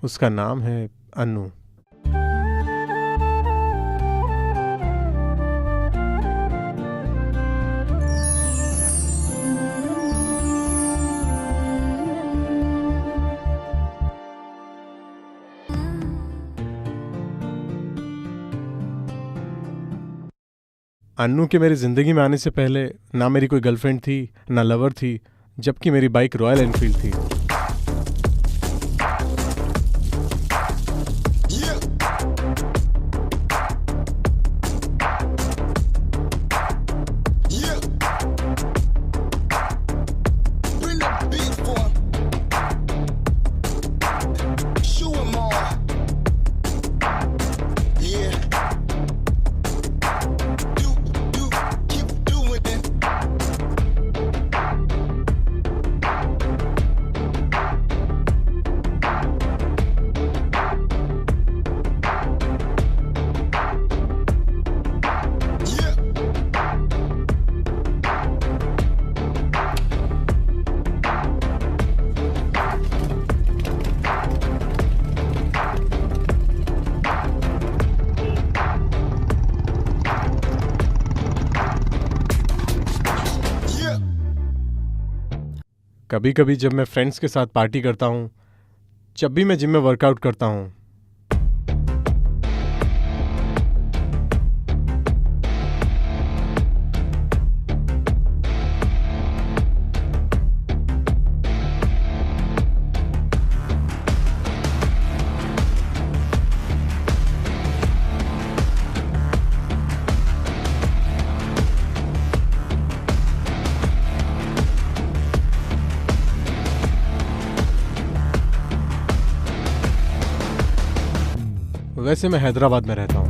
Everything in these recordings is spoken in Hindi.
उसका नाम है अन्नू। अन्नू के मेरी ज़िंदगी में आने से पहले ना मेरी कोई गर्लफ्रेंड थी ना लवर थी, जबकि मेरी बाइक रॉयल एनफील्ड थी। कभी कभी जब मैं फ्रेंड्स के साथ पार्टी करता हूँ, जब भी मैं जिम में वर्कआउट करता हूँ, वैसे मैं हैदराबाद में रहता हूँ।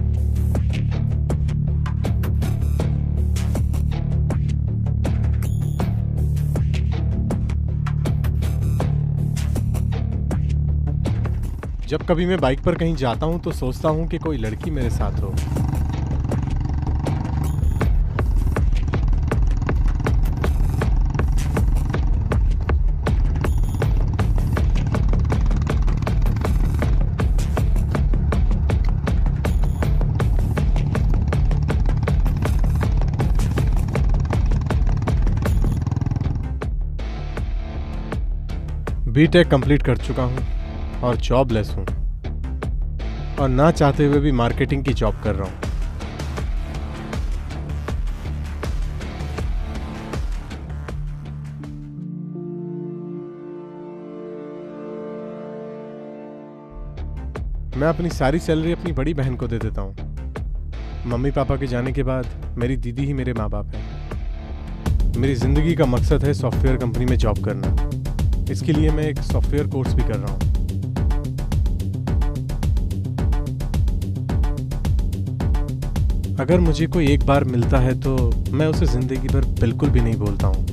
जब कभी मैं बाइक पर कहीं जाता हूँ तो सोचता हूँ कि कोई लड़की मेरे साथ हो। बीटेक कंप्लीट कर चुका हूँ और जॉबलेस हूँ, और ना चाहते हुए भी मार्केटिंग की जॉब कर रहा हूँ। मैं अपनी सारी सैलरी अपनी बड़ी बहन को दे देता हूँ। मम्मी पापा के जाने के बाद मेरी दीदी ही मेरे माँ बाप हैं। मेरी ज़िंदगी का मकसद है सॉफ्टवेयर कंपनी में जॉब करना। इसके लिए मैं एक सॉफ्टवेयर कोर्स भी कर रहा हूँ। अगर मुझे कोई एक बार मिलता है तो मैं उसे जिंदगी भर बिल्कुल भी नहीं भूलता हूँ।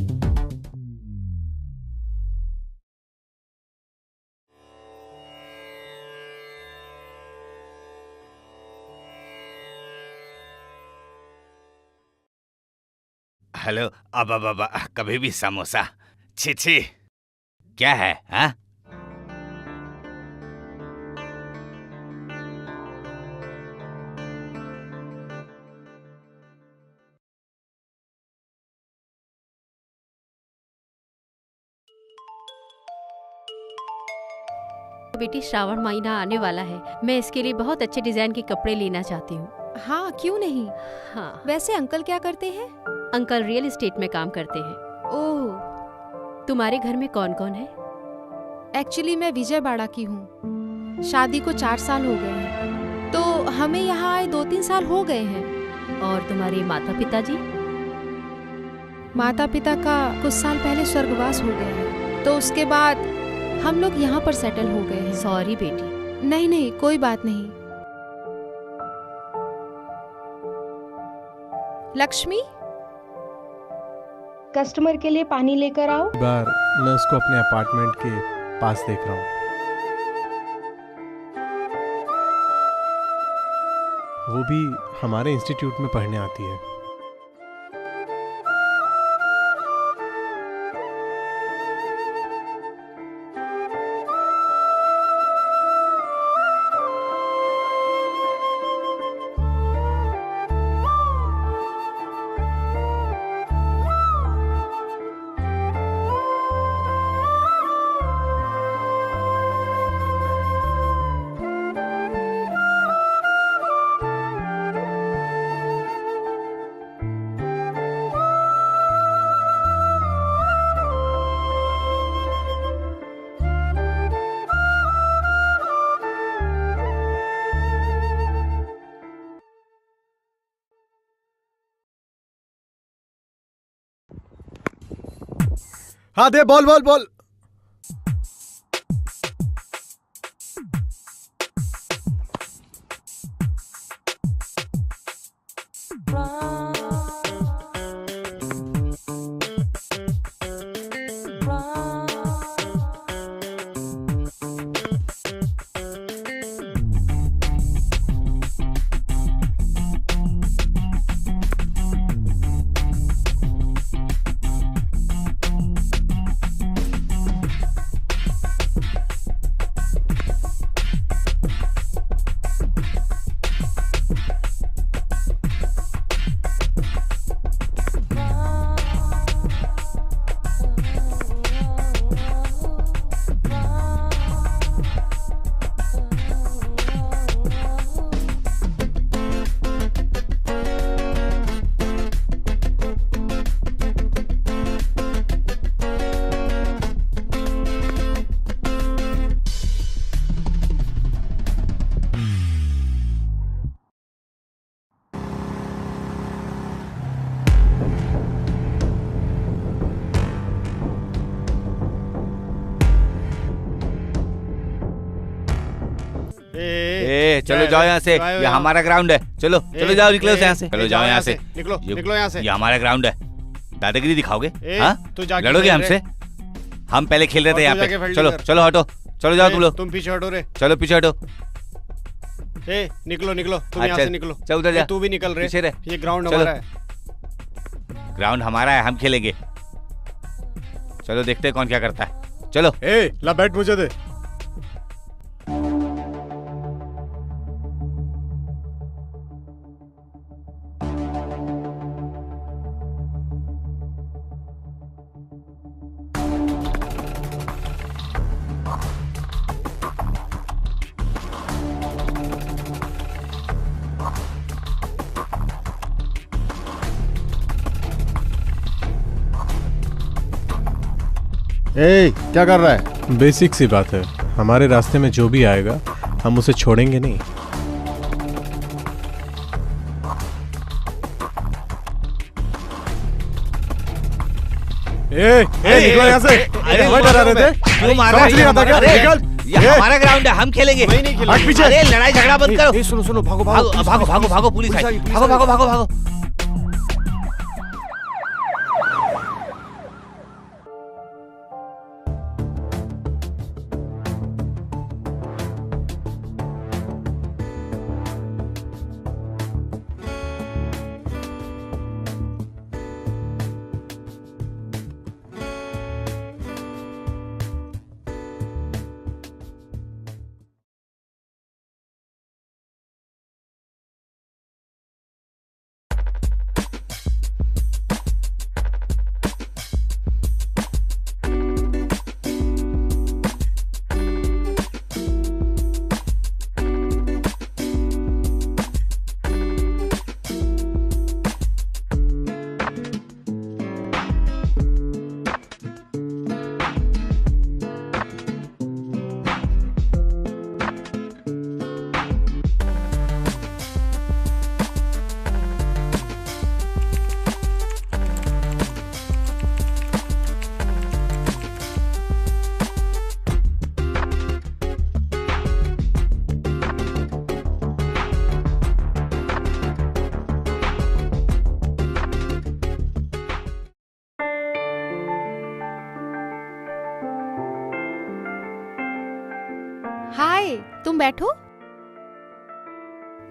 हेलो। अब कभी भी समोसा। छी छी, क्या है? हाँ, बेटी, श्रावण महीना आने वाला है। मैं इसके लिए बहुत अच्छे डिजाइन के कपड़े लेना चाहती हूँ। हाँ, क्यों नहीं। हाँ, वैसे अंकल क्या करते हैं? अंकल रियल एस्टेट में काम करते हैं। ओह, तुम्हारे घर में कौन कौन है? एक्चुअली मैं विजयवाड़ा की हूँ। शादी को 4 साल हो गए हैं, तो हमें यहाँ आए 2-3 साल हो गए हैं। और तुम्हारे माता पिताजी? माता पिता का कुछ साल पहले स्वर्गवास हो गए हैं, तो उसके बाद हम लोग यहाँ पर सेटल हो गए हैं। सॉरी बेटी। नहीं नहीं, कोई बात नहीं। लक्ष्मी, कस्टमर के लिए पानी लेकर आओ। एक बार मैं उसको अपने अपार्टमेंट के पास देख रहा हूँ। वो भी हमारे इंस्टीट्यूट में पढ़ने आती है। हाँ दे, बोल बोल बोल। चलो जाओ यहाँ से, ये हमारा ग्राउंड है। चलो चलो जाओ, निकलो यहाँ से, चलो जाओ यहाँ से, निकलो निकलो यहाँ से। ये हमारा ग्राउंड है। दादागिरी दिखाओगे? हाँ, तू जाके लड़ोगे हमसे? हम पहले खेल रहे थे यहाँ पे। चलो चलो हटो, चलो जाओ तुम लोग, तुम पीछे हटो रे। चलो पीछे हटो। ए निकलो निकलो, तुम यहाँ अच्छा, से निकलो। चल उधर जा, तू भी निकल पीछे रे, रह। ये ग्राउंड चलो। हमारा है। ग्राउंड हमारा है, हम खेलेंगे। चलो देखते हैं कौन क्या करता है। चलो ए ला बैट मुझे दे। ए क्या कर रहा है? बेसिक सी बात है, हमारे रास्ते में जो भी आएगा हम उसे छोड़ेंगे नहीं। निकलो यहाँ से। हमें डरा रहे थे? क्यों मार रहा है? समझ नहीं आता क्या? अरे, निकल। ये हमारा ग्राउंड है, हम खेलेंगे। मैं नहीं खेलूंगा। हट पीछे। अरे लड़ाई झगड़ा बंद करो। सुनो सुनो, भागो भागो भागो भागो भागो, पुलिस आई। भागो भागो भागो भागो। हाय, तुम बैठो।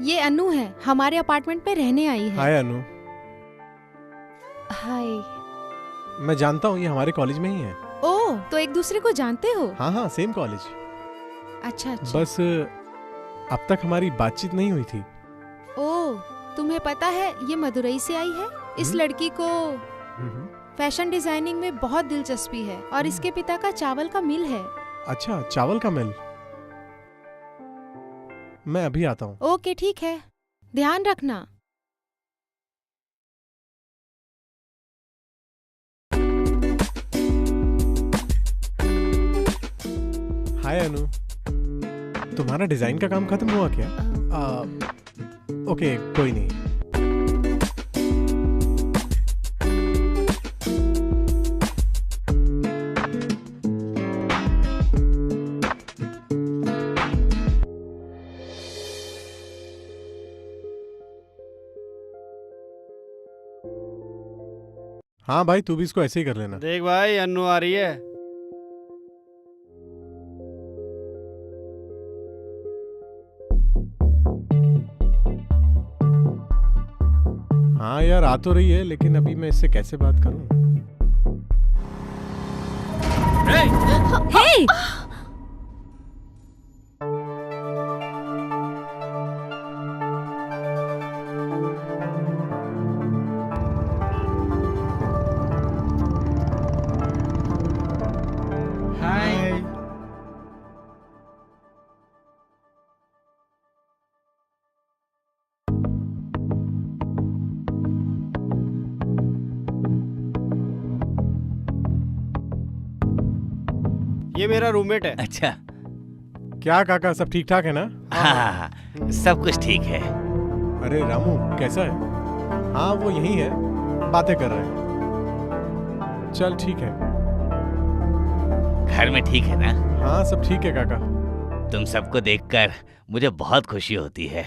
ये अनु है, हमारे अपार्टमेंट में रहने आई है। हाय अनु, हाय। मैं जानता हूँ ये हमारे कॉलेज में ही है। ओह, तो एक दूसरे को जानते हो? हाँ हाँ, सेम कॉलेज। अच्छा अच्छा। बस अब तक हमारी बातचीत नहीं हुई थी। ओह, तुम्हें पता है ये मदुरई से आई है। इस लड़की को फैशन डिजाइनिंग में बहुत दिलचस्पी है और इसके पिता का चावल का मिल है। अच्छा, चावल का मिल। मैं अभी आता हूँ। ओके ठीक है, ध्यान रखना। हाय अनु, तुम्हारा डिजाइन का काम खत्म हुआ क्या? ओके, कोई नहीं। हाँ भाई, तू भी इसको ऐसे ही कर लेना। देख भाई, अन्नू आ रही है। हाँ यार, आ तो रही है, लेकिन अभी मैं इससे कैसे बात करूं? हे! हाय। ये मेरा रूममेट है। अच्छा। क्या काका, सब ठीक ठाक है ना? हाँ, सब कुछ ठीक है। अरे रामू, कैसा है? हाँ, वो यही है, बातें कर रहे हैं। चल ठीक है। घर में ठीक है ना? हाँ, सब ठीक है काका। तुम सबको देखकर मुझे बहुत खुशी होती है।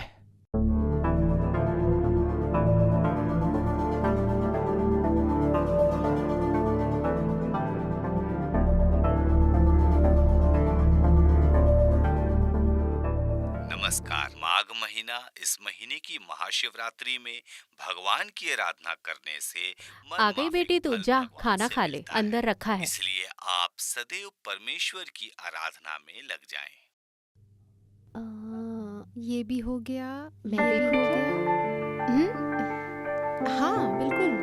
नमस्कार। माघ महीना, इस महीने की महाशिवरात्रि में भगवान की आराधना करने से मन आ गई माफी बेटी, तू फल जा भगवान खाना से खा ले, मिलता है। अंदर रखा है। इसलिए आप सदैव परमेश्वर की आराधना में लग जाएं। ये भी हो गया, मैं ये भी हो देखूं गया। हाँ बिल्कुल।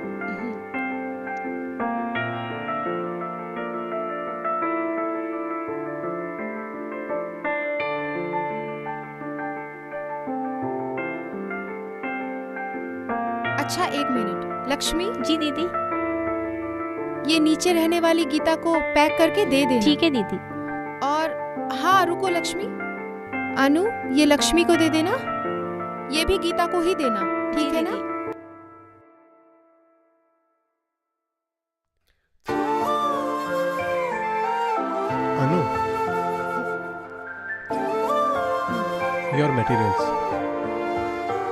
अच्छा, एक मिनट। लक्ष्मी, जी दीदी। ये नीचे रहने वाली गीता को पैक करके दे देना। ठीक है दीदी। और हाँ, रुको लक्ष्मी। अनु, ये लक्ष्मी को दे देना। ये भी गीता को ही देना, ठीक है ना? Anu, your materials.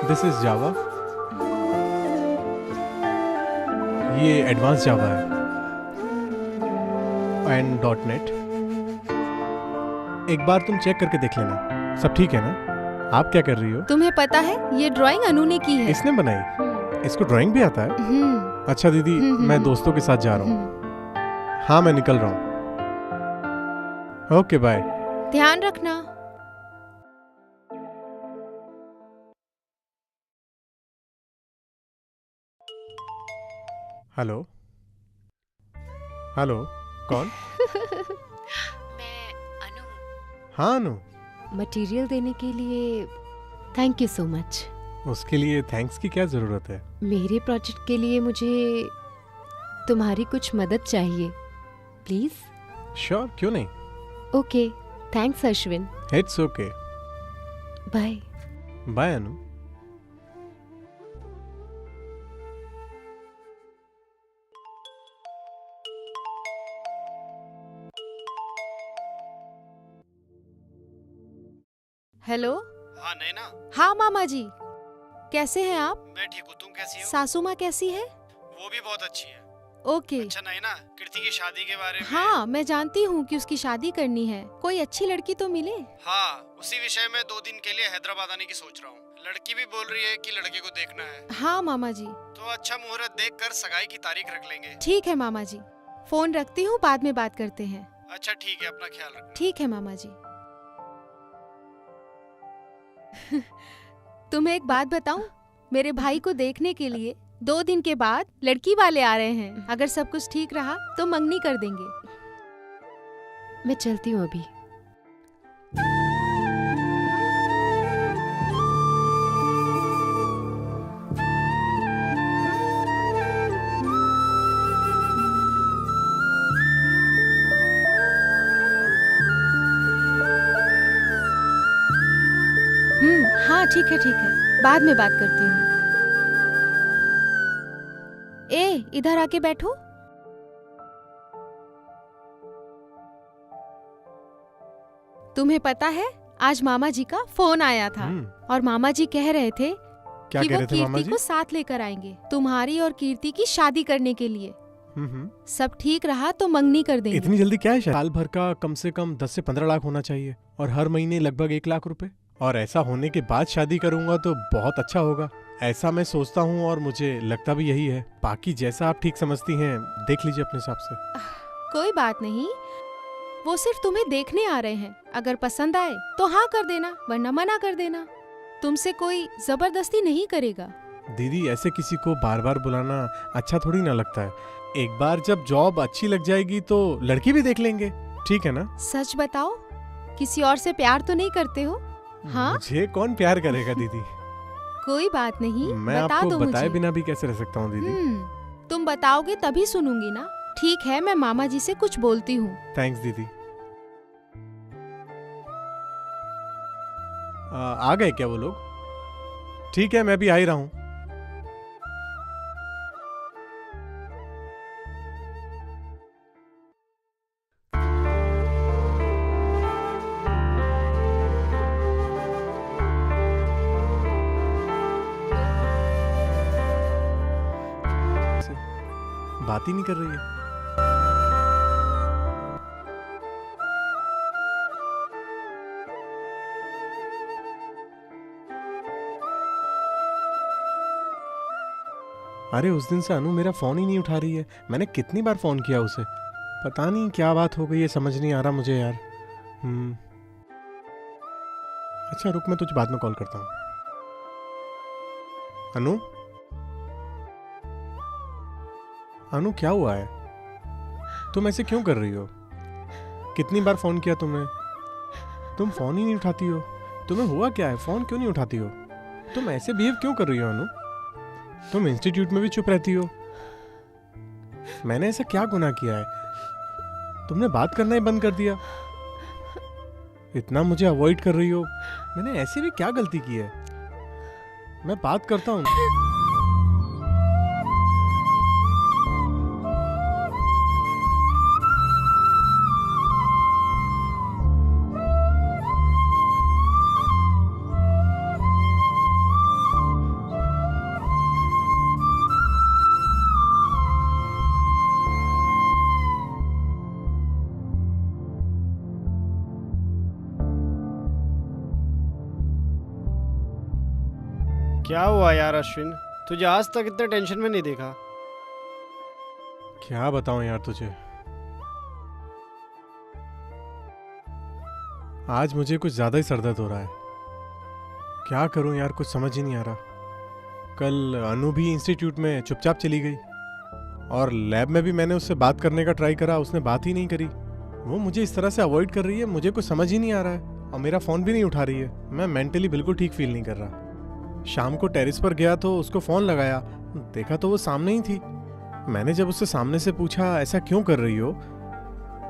This is Java. ये एडवांस जावा है एंड .NET। एक बार तुम चेक करके देख लेना, सब ठीक है ना? आप क्या कर रही हो? तुम्हें पता है, ये ड्राइंग अनु ने की है। इसने बनाई? इसको ड्राइंग भी आता है? अच्छा दीदी, मैं दोस्तों के साथ जा रहा हूँ। हाँ, मैं निकल रहा हूँ। Okay, bye. ध्यान रखना। हेलो हेलो, कौन? मैं अनु। हाँ अनु, मटेरियल देने के लिए थैंक यू सो मच। उसके लिए थैंक्स की क्या जरूरत है? मेरे प्रोजेक्ट के लिए मुझे तुम्हारी कुछ मदद चाहिए, प्लीज। श्योर, क्यों नहीं। Okay, thanks Ashwin. It's okay. Bye. Bye Anu. Hello. हाँ नैना, हाँ मामा जी, कैसे हैं आप? मैं ठीक हूँ। तुम कैसी हो? सासू माँ कैसी है? वो भी बहुत अच्छी है। ओके। अच्छा नैना, कीर्ति की शादी के बारे में। हाँ, मैं जानती हूँ कि उसकी शादी करनी है। कोई अच्छी लड़की तो मिले। हाँ, उसी विषय में 2 दिन के लिए हैदराबाद आने की सोच रहा हूँ। लड़की भी बोल रही है कि लड़के को देखना है। हाँ मामा जी। तो अच्छा मुहूर्त देखकर सगाई की तारीख रख लेंगे। ठीक है मामा जी, फोन रखती हूँ, बाद में बात करते हैं। अच्छा ठीक है, अपना ख्याल रखना। ठीक है मामा जी। तुम्हें एक बात बताऊं, मेरे भाई को देखने के लिए 2 दिन के बाद लड़की वाले आ रहे हैं। अगर सब कुछ ठीक रहा तो मंगनी कर देंगे। मैं चलती हूँ अभी। हाँ ठीक है, बाद में बात करती हूँ। ए, इधर आके बैठो। तुम्हें पता है, आज मामा जी का फोन आया था और मामा जी कह रहे थे क्या कि कह वो रहे थे मामा कीर्ति जी? को साथ लेकर आएंगे तुम्हारी और कीर्ति की शादी करने के लिए। सब ठीक रहा तो मंगनी कर देंगे। इतनी जल्दी क्या है? साल भर का कम से कम 10 से 15 लाख होना चाहिए और हर महीने लगभग 1 लाख रुपए। और ऐसा होने के बाद शादी करूंगा तो बहुत अच्छा होगा, ऐसा मैं सोचता हूँ और मुझे लगता भी यही है। बाकी जैसा आप ठीक समझती हैं देख लीजिए अपने हिसाब से। कोई बात नहीं, वो सिर्फ तुम्हें देखने आ रहे हैं। अगर पसंद आए तो हाँ कर देना, वरना मना कर देना। तुमसे कोई जबरदस्ती नहीं करेगा। दीदी ऐसे किसी को बार बार बुलाना अच्छा थोड़ी ना लगता है। एक बार जब जॉब अच्छी लग जाएगी तो लड़की भी देख लेंगे, ठीक है ना? सच बताओ, किसी और से प्यार तो नहीं करते हो? हाँ? मुझे कौन प्यार करेगा दीदी? कोई बात नहीं, मैं बता आपको दो बताए मुझे। बिना भी कैसे रह सकता हूँ दीदी? तुम बताओगे तभी सुनूंगी ना। ठीक है, मैं मामा जी से कुछ बोलती हूँ। थैंक्स दीदी। आ गए क्या वो लोग? ठीक है, मैं भी आ ही रहा हूँ। बात ही नहीं कर रही है। अरे उस दिन से अनु मेरा फोन ही नहीं उठा रही है। मैंने कितनी बार फोन किया उसे, पता नहीं क्या बात हो गई है, समझ नहीं आ रहा मुझे यार। अच्छा रुक, मैं तुझे बाद में कॉल करता हूँ। अनु, अनु क्या हुआ है? तुम ऐसे क्यों कर रही हो? कितनी बार फोन किया तुमने, तुम फोन ही नहीं उठाती हो। तुम्हें हुआ क्या है? फोन क्यों नहीं उठाती हो? तुम ऐसे बिहेव क्यों कर रही हो अनु? तुम इंस्टीट्यूट में भी चुप रहती हो। मैंने ऐसा क्या गुनाह किया है? तुमने बात करना ही बंद कर दिया, इतना मुझे अवॉइड कर रही हो। मैंने ऐसे भी क्या गलती की है? मैं बात करता हूँ। क्या हुआ यार अश्विन, तुझे आज तक इतने टेंशन में नहीं देखा। क्या बताऊं यार तुझे, आज मुझे कुछ ज्यादा ही सरदर्द हो रहा है। क्या करूं यार, कुछ समझ ही नहीं आ रहा। कल अनु भी इंस्टीट्यूट में चुपचाप चली गई और लैब में भी मैंने उससे बात करने का ट्राई करा, उसने बात ही नहीं करी। वो मुझे इस तरह से अवॉइड कर रही है, मुझे कुछ समझ ही नहीं आ रहा है। और मेरा फोन भी नहीं उठा रही है। मैं मेंटली बिल्कुल ठीक फील नहीं कर रहा। शाम को टेरेस पर गया तो उसको फोन लगाया, देखा तो वो सामने ही थी। मैंने जब उससे सामने से पूछा ऐसा क्यों कर रही हो,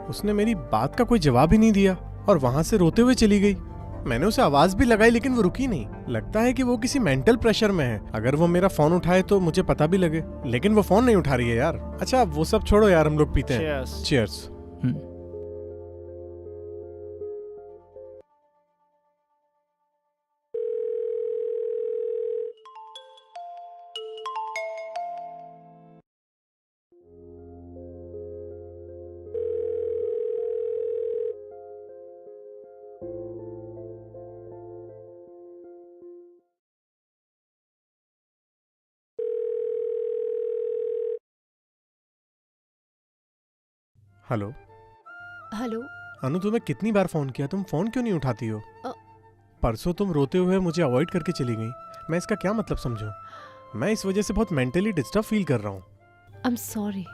उसने मेरी बात का कोई जवाब ही नहीं दिया और वहां से रोते हुए चली गई। मैंने उसे आवाज भी लगाई लेकिन वो रुकी नहीं। लगता है कि वो किसी मेंटल प्रेशर में है। अगर वो मेरा फोन उठाए तो मुझे पता भी लगे, लेकिन वो फोन नहीं उठा रही है यार। अच्छा वो सब छोड़ो यार, हम लोग पीते हैं। Cheers. चीयर्स। हेलो। हेलो। अनु तुम्हें कितनी बार फोन किया, तुम फोन क्यों नहीं उठाती हो? अ- परसों तुम रोते हुए मुझे अवॉइड करके चली गई। मैं इसका क्या मतलब समझूं? मैं इस वजह से बहुत मेंटली डिस्टर्ब फील कर रहा हूँ। I'm sorry.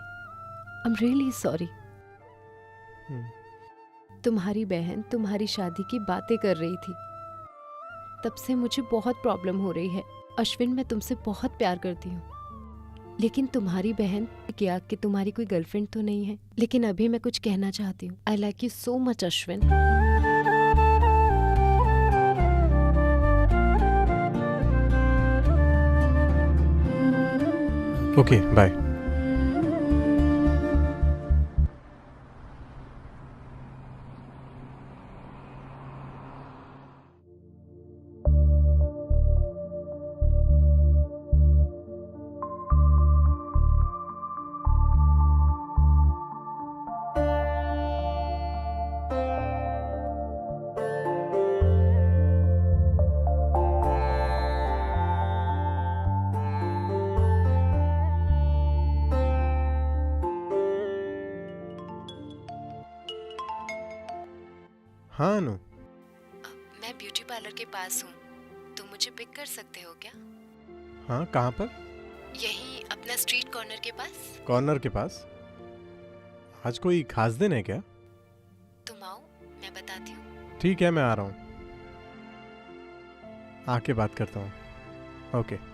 I'm really sorry. तुम्हारी बहन तुम्हारी शादी की बातें कर रही थी, तब से मुझे बहुत प्रॉब्लम हो रही है। अश्विन, मैं तुमसे बहुत प्यार करती हूँ, लेकिन तुम्हारी बहन क्या कि तुम्हारी कोई गर्लफ्रेंड तो नहीं है। लेकिन अभी मैं कुछ कहना चाहती हूँ। I like you so much Ashwin. Okay bye. हाँ अनु। मैं ब्यूटी पार्लर के पास हूँ, तुम मुझे पिक कर सकते हो क्या? हाँ कहाँ पर? यहीं अपना स्ट्रीट कॉर्नर के पास। कॉर्नर के पास? आज कोई खास दिन है क्या? तुम आओ, मैं बताती हूँ। ठीक है, मैं आ रहा हूँ, आके बात करता हूँ। ओके।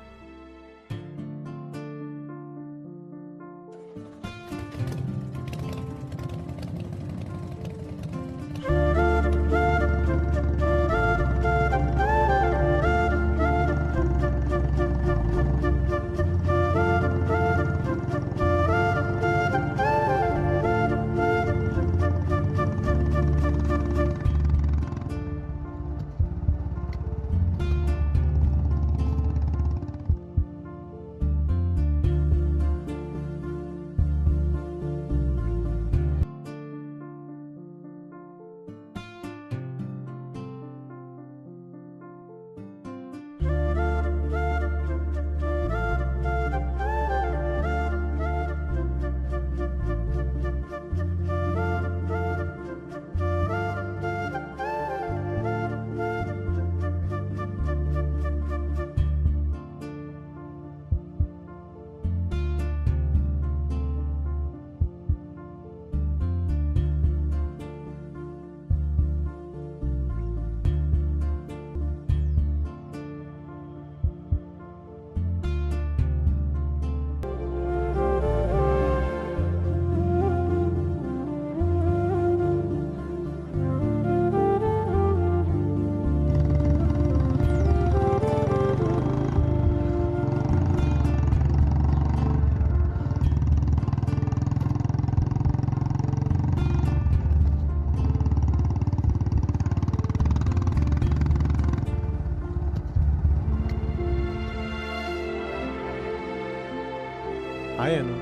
हाय अनु,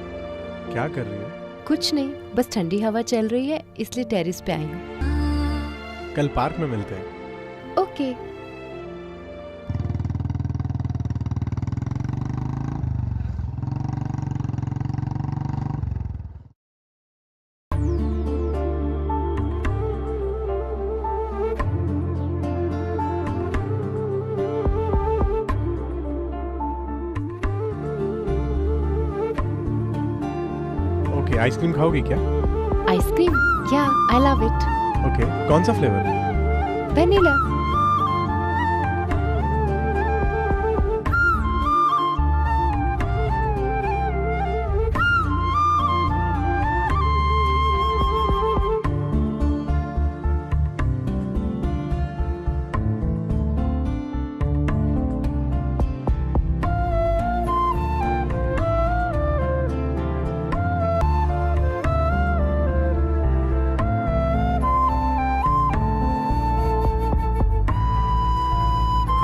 क्या कर रही हो? कुछ नहीं, बस ठंडी हवा चल रही है इसलिए टेरेस पे आई हूँ। कल पार्क में मिलते हैं। ओके। ओके, आइसक्रीम खाओगी क्या? आइसक्रीम? या, आई लव इट। ओके, कौन सा फ्लेवर? वेनिला।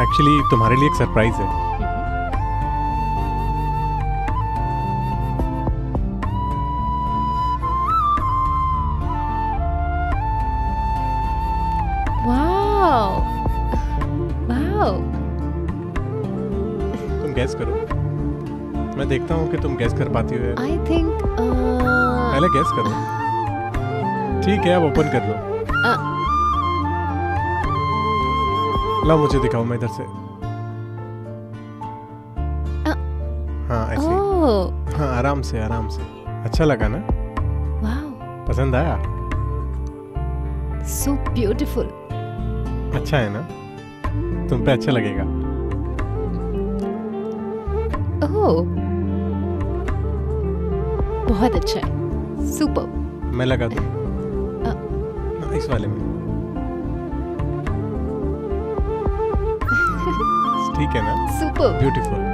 एक्चुअली तुम्हारे लिए एक सरप्राइज है। Wow, wow. तुम गैस करो, मैं देखता हूँ कि तुम गैस कर पाती हो या नहीं। आई थिंक पहले गैस करो। ठीक है, अब ओपन कर लो। ला मुझे दिखाओ, मैं इधर से। हाँ ऐसे। ओह, हाँ, आराम से आराम से। अच्छा लगा ना? वाओ, पसंद आया? So beautiful. अच्छा है ना? तुम पे अच्छा लगेगा। ओह, बहुत अच्छा है, सुपर। मैं लगा दूँ? हाँ, इस वाले में। ठीक है ना? Super, beautiful.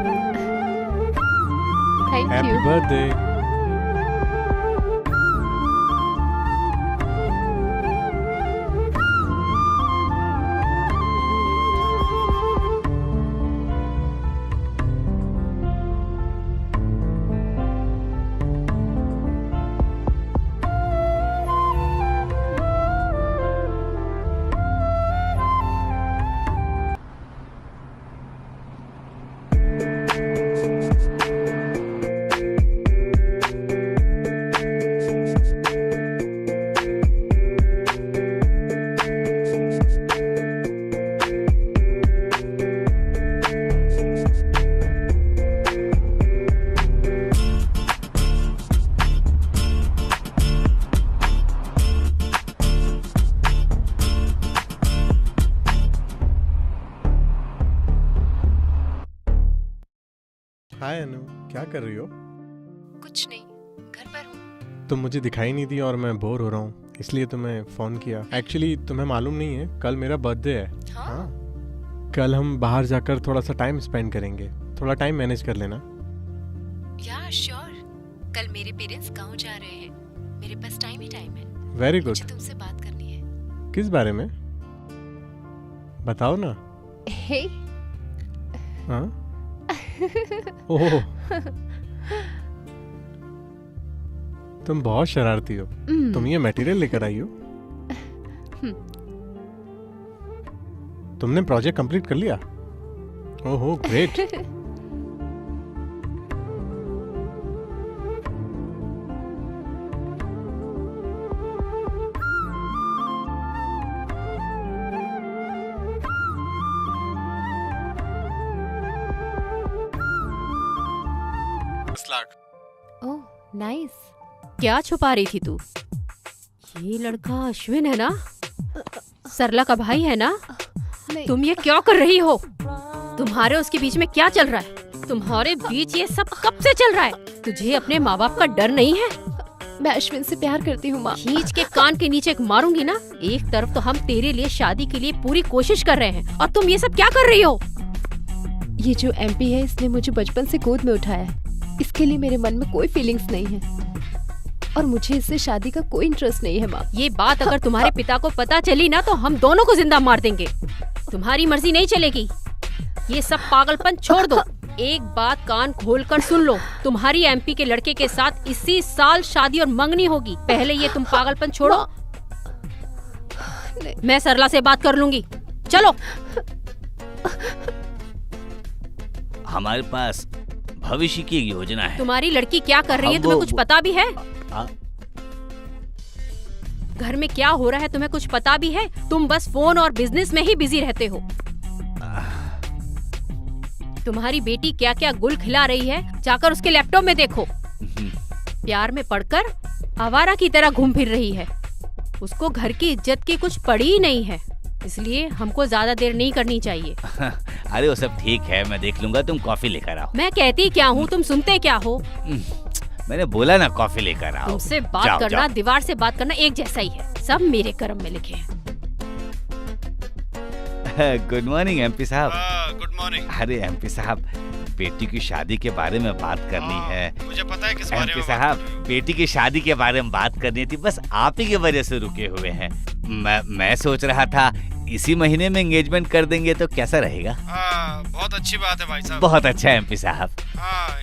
Thank happy you. Birthday. Hi Anu, क्या कर रही हो? कुछ नहीं, घर पर हूँ। तुम मुझे दिखाई नहीं दी और मैं बोर हो रहा हूँ, इसलिए तुम्हें फ़ोन किया। एक्चुअली तुम्हें मालूम नहीं है, कल मेरा बर्थडे है। हाँ, कल हम बाहर जाकर थोड़ा सा टाइम स्पेंड करेंगे। थोड़ा टाइम मैनेज कर लेना। या श्योर। कल मेरे पेरेंट्स गांव जा रहे हैं, मेरे पास टाइम ही टाइम है। Very good. मुझे तुमसे बात करनी है। किस बारे में? बताओ ना। हे हाँ? ओह, तुम बहुत शरारती हो। तुम ये मटेरियल लेकर आई हो? तुमने प्रोजेक्ट कंप्लीट कर लिया? ओहो, ग्रेट। Oh nice. क्या छुपा रही थी तू? ये लड़का अश्विन है ना? सरला का भाई है ना? तुम ये क्या कर रही हो? तुम्हारे उसके बीच में क्या चल रहा है? तुम्हारे बीच ये सब कब से चल रहा है? तुझे अपने माँ बाप का डर नहीं है? मैं अश्विन से प्यार करती हूँ माँ। खींच के कान के नीचे मारूंगी ना। एक तरफ तो हम तेरे लिए शादी के लिए पूरी कोशिश कर रहे हैं और तुम ये सब क्या कर रही हो? ये जो एमपी है, इसने मुझे बचपन से गोद में उठाया है। इसके लिए मेरे मन में कोई फीलिंग्स नहीं है और मुझे इससे शादी का कोई इंटरेस्ट नहीं है माँ। ये बात अगर तुम्हारे पिता को पता चली ना तो हम दोनों को जिंदा मार देंगे। तुम्हारी मर्जी नहीं चलेगी। ये सब पागलपन छोड़ दो। एक बात कान खोलकर सुन लो, तुम्हारी एमपी के लड़के के साथ इसी साल शादी और मंगनी होगी। पहले ये तुम पागलपन छोड़ो, मैं सरला से बात कर लूंगी। चलो। हमारे पास भविष्य की एक योजना है। तुम्हारी लड़की क्या कर रही है तुम्हें कुछ पता भी है? घर में क्या हो रहा है तुम्हें कुछ पता भी है? तुम बस फोन और बिजनेस में ही बिजी रहते हो। तुम्हारी बेटी क्या क्या गुल खिला रही है, जाकर उसके लैपटॉप में देखो। प्यार में पड़कर आवारा की तरह घूम फिर रही है। उसको घर की इज्जत की कुछ पड़ी ही नहीं है, इसलिए हमको ज्यादा देर नहीं करनी चाहिए। अरे वो सब ठीक है, मैं देख लूंगा। तुम कॉफी लेकर आओ। मैं कहती क्या हूँ, तुम सुनते क्या हो? मैंने बोला ना कॉफी लेकर आओ। तुमसे बात जाओ, करना जाओ। दीवार से बात करना एक जैसा ही है। सब मेरे कर्म में लिखे हैं। गुड मॉर्निंग एमपी साहब। Good morning. अरे एमपी साहब, बेटी की शादी के बारे में बात करनी है। मुझे पता है किस बारे एमपी में साहब, बेटी की शादी के बारे में बात करनी थी, बस आप ही की वजह से रुके हुए हैं। मैं सोच रहा था इसी महीने में एंगेजमेंट कर देंगे तो कैसा रहेगा? बहुत अच्छी बात है भाई साहब। बहुत अच्छा है एमपी साहब।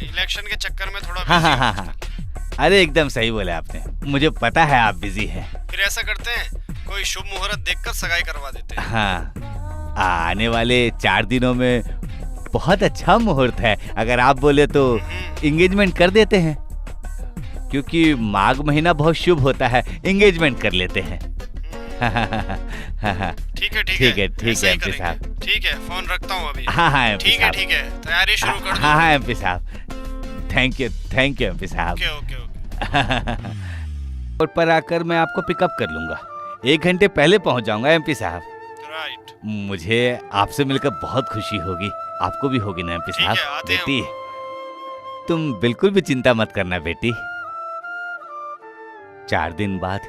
इलेक्शन के चक्कर में थोड़ा हाँ हाँ हाँ हाँ, अरे एकदम सही बोले आपने। मुझे पता है आप बिजी हैं। फिर ऐसा करते हैं, कोई शुभ मुहूर्त देखकर सगाई करवा देते हैं। हाँ, आने वाले 4 दिनों में बहुत अच्छा मुहूर्त है। अगर आप बोले तो एंगेजमेंट कर देते हैं, क्योंकि माघ महीना बहुत शुभ होता है। एंगेजमेंट कर लेते हैं। ठीक है ठीक है एमपी साहब। ठीक है, फोन रखता हूँ अभी। हाँ हाँ एमपी साहब। ठीक है, तैयारी शुरू कर दो। हाँ हाँ एमपी साहब, थैंक यू एमपी साहब। ओके। और पर आकर मैं आपको पिकअप कर लूंगा। 1 घंटे पहले पहुंच जाऊंगा एमपी साहब। राइट। मुझे आपसे मिलकर बहुत खुशी होगी। आपको भी होगी ना एमपी साहब? ठीक है, आते हैं बेटी, तुम बिल्कुल भी चिंता मत करना बेटी। 4 दिन बाद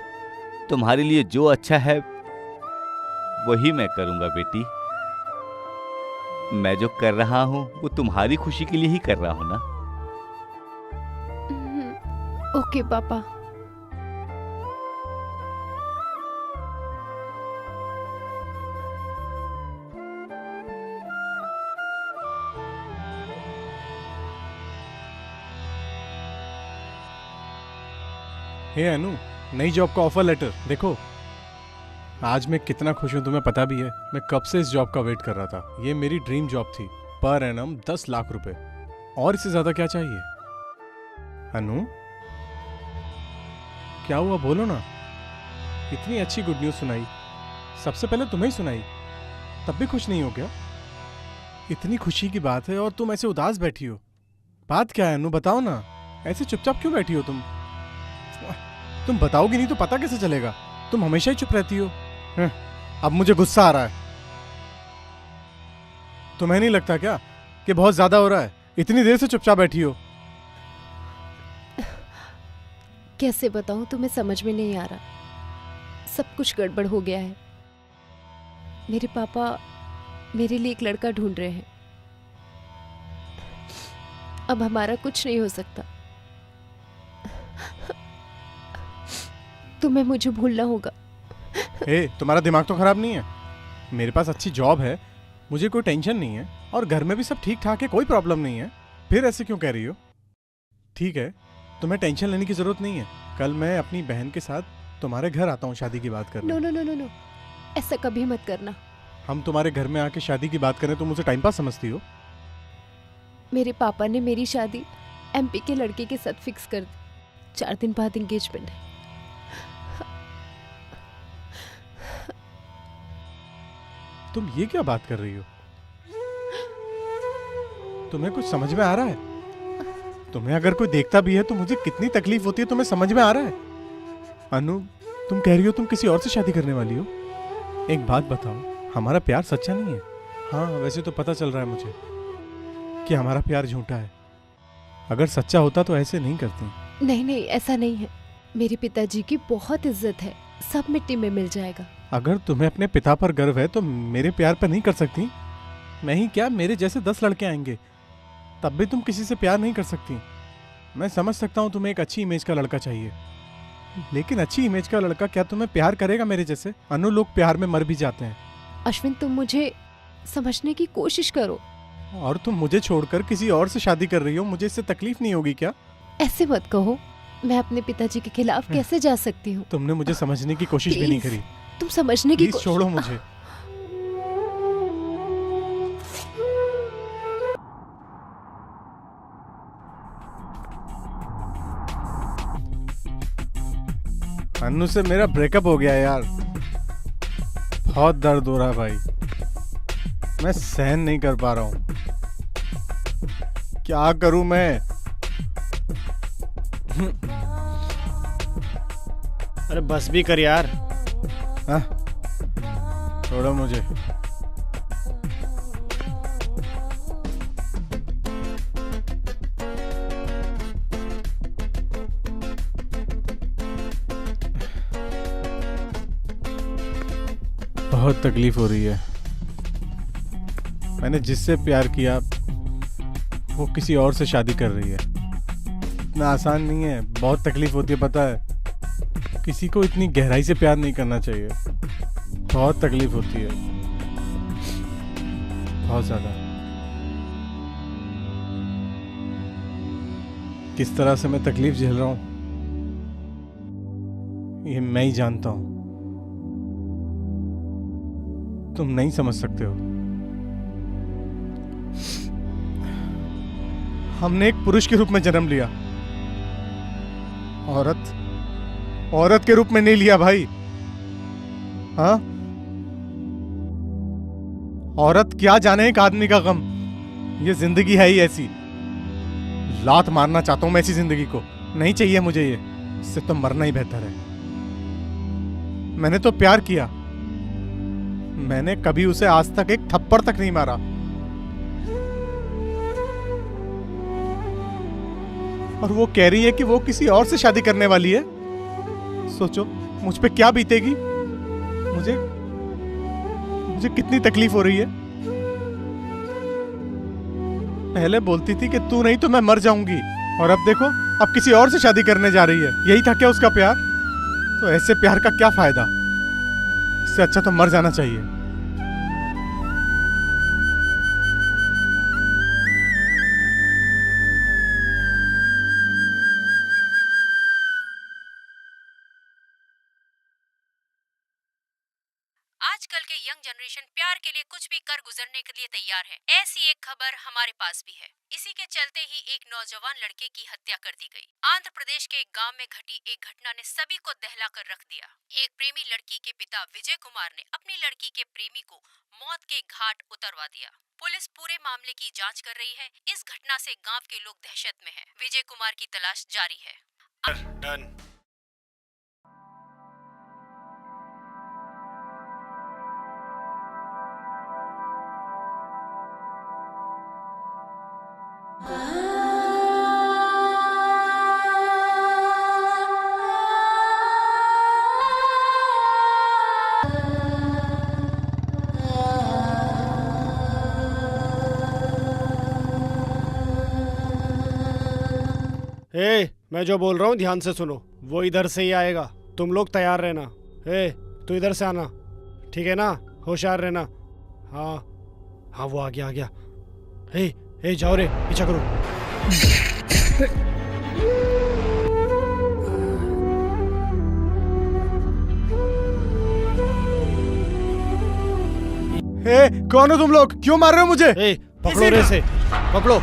तुम्हारे लिए जो अच्छा है वही मैं करूंगा बेटी। मैं जो कर रहा हूँ वो तुम्हारी खुशी के लिए ही कर रहा हूँ ना। ओके पापा। हे अनु, नई जॉब का ऑफर लेटर देखो। आज मैं कितना खुश हूं तुम्हें पता भी है। मैं कब से इस जॉब का वेट कर रहा था। ये मेरी ड्रीम जॉब थी। पर एनम 10 लाख रुपए, और इससे ज्यादा क्या चाहिए? अनु, क्या हुआ बोलो ना। इतनी अच्छी गुड न्यूज सुनाई, सबसे पहले तुम्हें ही सुनाई, तब भी खुश नहीं हो क्या? इतनी खुशी की बात है और तुम ऐसे उदास बैठी हो। बात क्या है अनु, बताओ ना। ऐसे चुपचाप क्यों बैठी हो तुम? तुम बताओगी नहीं तो पता कैसे चलेगा? तुम हमेशा ही चुप रहती हो। अब मुझे गुस्सा आ रहा है। तुम्हें नहीं लगता क्या कि बहुत ज्यादा हो रहा है? इतनी देर से चुपचाप बैठी हो। कैसे बताऊं, तुम्हें समझ में नहीं आ रहा। सब कुछ गड़बड़ हो गया है। मेरे पापा मेरे लिए एक लड़का ढूंढ रहे हैं। अब हमारा कुछ नहीं हो सकता। तुम्हें मुझे भूलना होगा। तुम्हारा दिमाग तो खराब नहीं है? मेरे पास अच्छी जॉब है, मुझे कोई टेंशन नहीं है, और घर में भी सब ठीक ठाक है, कोई प्रॉब्लम नहीं है। फिर ऐसे क्यों कह रही हो? ठीक है, तुम्हें टेंशन लेने की जरूरत नहीं है। कल मैं अपनी बहन के साथ तुम्हारे घर आता हूँ शादी की बात करने। No no no no no, ऐसा कभी मत करना। हम तुम्हारे घर में आके शादी की बात करें तो मुझे टाइम पास समझती हो? मेरे पापा ने मेरी शादी एमपी के लड़के के साथ फिक्स कर दी। 4 दिन बाद एंगेजमेंट है। तुम ये क्या बात कर रही हो? तुम्हें कुछ समझ में आ रहा है? तुम्हें अगर कोई देखता भी है तो मुझे कितनी तकलीफ होती है, तुम्हें समझ में आ रहा है? अनु, तुम कह रही हो तुम किसी और से शादी करने वाली हो? एक बात बताओ, हमारा प्यार सच्चा नहीं है? हाँ, वैसे तो पता चल रहा है मुझे कि हमारा प्यार झूठा है। अगर सच्चा होता तो ऐसे नहीं करती। नहीं नहीं, ऐसा नहीं है। मेरे पिताजी की बहुत इज्जत है, सब मिट्टी में मिल जाएगा। अगर तुम्हें अपने पिता पर गर्व है तो मेरे प्यार पर नहीं कर सकती? मैं ही क्या, मेरे जैसे 10 लड़के आएंगे, तब भी तुम किसी से प्यार नहीं कर सकती। मैं समझ सकता हूँ तुम्हें एक अच्छी इमेज का लड़का चाहिए, लेकिन अच्छी इमेज का लड़का क्या तुम्हें प्यार करेगा मेरे जैसे? अनु, लोग प्यार में मर भी जाते हैं। अश्विन, तुम मुझे समझने की कोशिश करो। और तुम मुझे छोड़कर किसी और से शादी कर रही हो, मुझे इससे तकलीफ नहीं होगी क्या? ऐसे मत कहो। मैं अपने पिताजी के खिलाफ कैसे जा सकती हूँ? तुमने मुझे समझने की कोशिश भी नहीं Please, करी। तुम समझने की प्लीज छोड़ो मुझे। अनु से मेरा ब्रेकअप हो गया यार। बहुत दर्द हो रहा है भाई, मैं सहन नहीं कर पा रहा हूं। क्या करूं मैं? अरे बस भी कर यार। हाँ? छोड़ो मुझे। बहुत तकलीफ हो रही है। मैंने जिससे प्यार किया वो किसी और से शादी कर रही है। इतना आसान नहीं है, बहुत तकलीफ होती है, पता है। किसी को इतनी गहराई से प्यार नहीं करना चाहिए। बहुत तकलीफ होती है, बहुत ज्यादा। किस तरह से मैं तकलीफ झेल रहा हूं ये मैं ही जानता हूं, तुम नहीं समझ सकते हो। हमने एक पुरुष के रूप में जन्म लिया, औरत के रूप में नहीं लिया भाई। हाँ, औरत क्या जाने एक आदमी का गम। ये जिंदगी है ही ऐसी। लात मारना चाहता हूं मैं ऐसी जिंदगी को। नहीं चाहिए मुझे ये, इससे तो मरना ही बेहतर है। मैंने तो प्यार किया, मैंने कभी उसे आज तक एक थप्पड़ तक नहीं मारा। और वो कह रही है कि वो किसी और से शादी करने वाली है। सोचो मुझ पे क्या बीतेगी। मुझे कितनी तकलीफ हो रही है। पहले बोलती थी कि तू नहीं तो मैं मर जाऊंगी, और अब देखो, अब किसी और से शादी करने जा रही है। यही था क्या उसका प्यार? तो ऐसे प्यार का क्या फायदा? इससे अच्छा तो मर जाना चाहिए। आजकल के यंग जनरेशन प्यार के लिए कुछ भी कर गुजरने के लिए तैयार है। ऐसी एक खबर हमारे पास भी है। इसी के चलते ही एक नौजवान लड़के की हत्या कर दी गई। आंध्र प्रदेश के एक गांव में घटी एक घटना ने सभी को दहला कर रख दिया। एक प्रेमी लड़की के पिता विजय कुमार ने अपनी लड़की के प्रेमी को मौत के घाट उतरवा दिया। पुलिस पूरे मामले की जांच कर रही है। इस घटना से गांव के लोग दहशत में हैं। विजय कुमार की तलाश जारी है। डन। मैं जो बोल रहा हूँ ध्यान से सुनो। वो इधर से ही आएगा, तुम लोग तैयार रहना। तू इधर से आना, ठीक है ना? होशियार रहना। हाँ हाँ, वो आ गया आ गया। जाओ रे, पीछा करो। कौन हो तुम लोग? क्यों मार रहे हो मुझे? पकड़ो रे से, पकड़ो।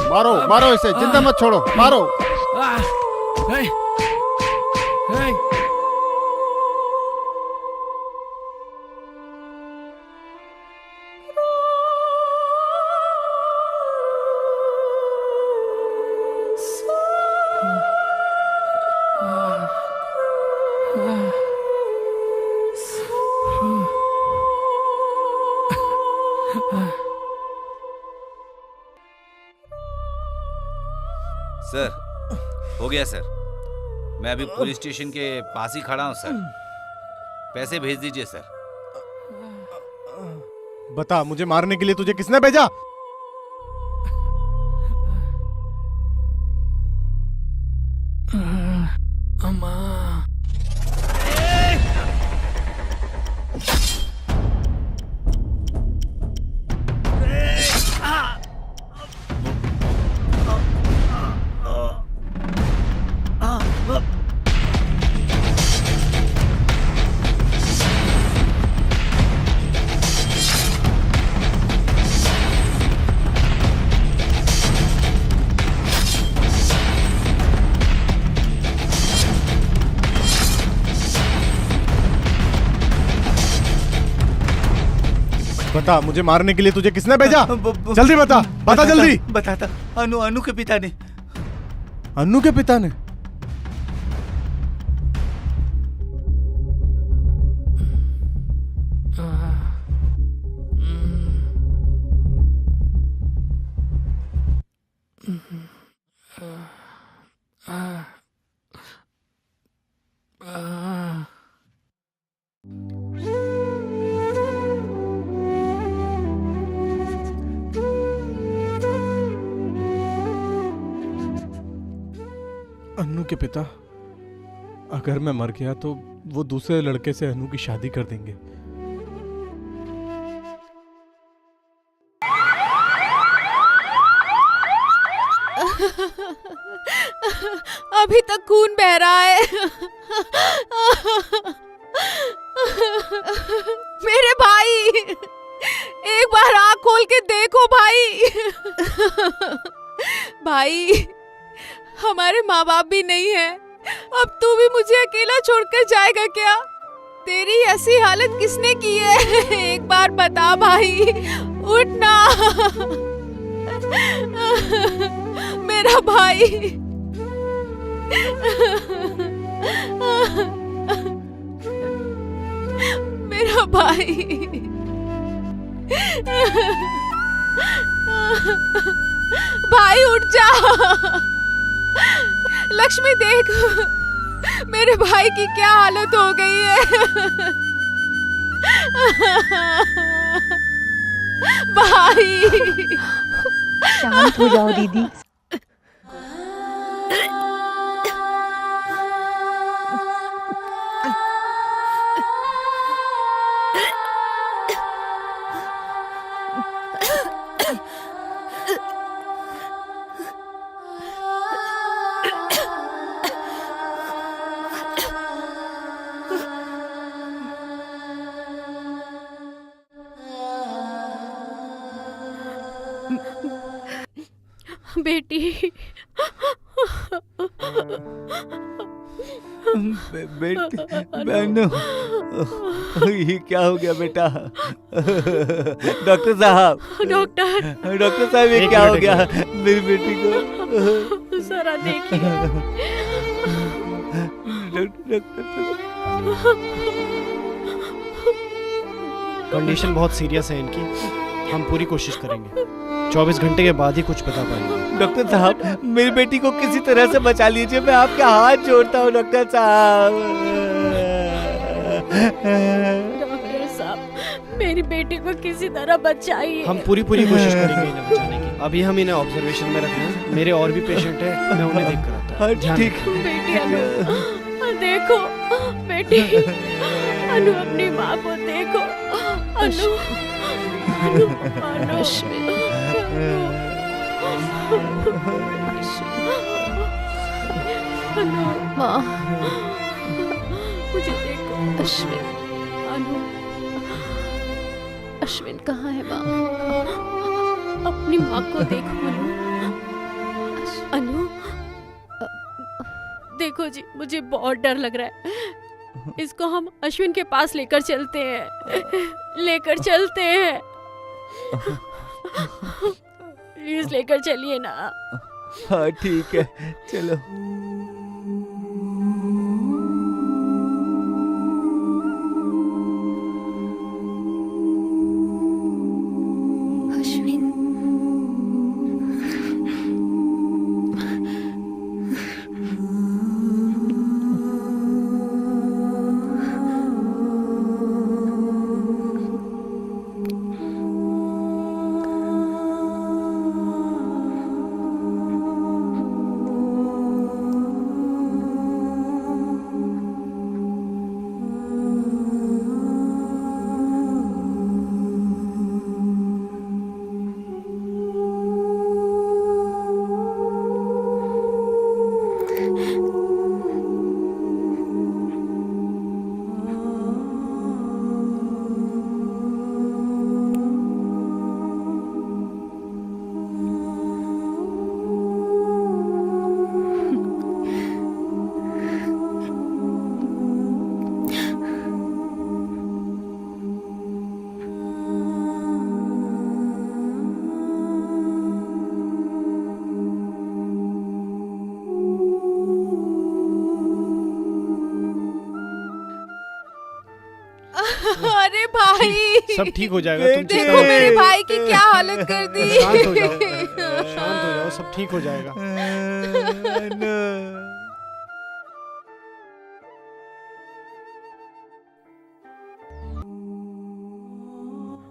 मारो मारो इसे, जिंदा मत छोड़ो, मारो। सर, हो गया सर। मैं अभी पुलिस स्टेशन के पास ही खड़ा हूँ सर। पैसे भेज दीजिए सर। बता, मुझे मारने के लिए तुझे किसने भेजा? बता, मुझे मारने के लिए तुझे किसने भेजा? जल्दी बता, बता जल्दी। बताता। अनु के पिता ने। अन्नू के पिता ने? अन्नू के पिता? अगर मैं मर गया तो वो दूसरे लड़के से अन्नू की शादी कर देंगे। अभी तक खून बह रहा है। मेरे भाई, एक बार आँख खोल के देखो भाई। भाई, हमारे माँ बाप भी नहीं है, अब तू भी मुझे अकेला छोड़कर जाएगा क्या? तेरी ऐसी हालत किसने की है? एक बार बता भाई, उठना। मेरा भाई। मेरा भाई। भाई उठ जा। लक्ष्मी देख, मेरे भाई की क्या हालत हो गई है। भाई, शांत हो जाओ दीदी। बहनों, ये क्या हो गया बेटा? डॉक्टर साहब, डॉक्टर साहब, ये एक क्या हो मिनट, गया एक मेरी बेटी को? जरा देखिए। कंडीशन बहुत सीरियस है इनकी। हम पूरी कोशिश करेंगे, 24 घंटे के बाद ही कुछ बता पाएंगे। डॉक्टर साहब, मेरी बेटी को किसी तरह से बचा लीजिए, मैं आपके हाथ जोड़ता हूँ डॉक्टर साहब। डॉक्टर साहब, मेरी बेटी को किसी तरह बचाइए। हम पूरी कोशिश करेंगे इन्हें बचाने की। अभी हम इन्हें ऑब्जर्वेशन में रख रहे हैं। मेरे और भी पेशेंट हैं, मैं उन्हें देख कर आता हूँ। ध्यान ठीक रखना। बेटी अनु, देखो बेटी, अनु अपनी माँ को देखो। अनु, अनु, अनु, अश्विन, अनु, माँ, मुझे देखो। अश्विन, अनु, अश्विन कहाँ है माँ? अपनी माँ को देखो। अनु, देखो जी, मुझे बहुत डर लग रहा है। इसको हम अश्विन के पास लेकर चलते हैं, लेकर चलते हैं। प्लीज लेकर चलिए ना। हाँ ठीक है, चलो। अश्विन, अरे भाई, सब ठीक हो जाएगा, तुम चिंता देखो मत मेरे करो। भाई की क्या हालत कर दी। शांत हो जाओ, शांत हो जाओ, सब ठीक हो जाएगा।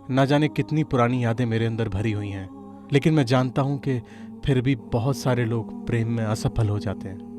ना जाने कितनी पुरानी यादें मेरे अंदर भरी हुई हैं, लेकिन मैं जानता हूं कि फिर भी बहुत सारे लोग प्रेम में असफल हो जाते हैं।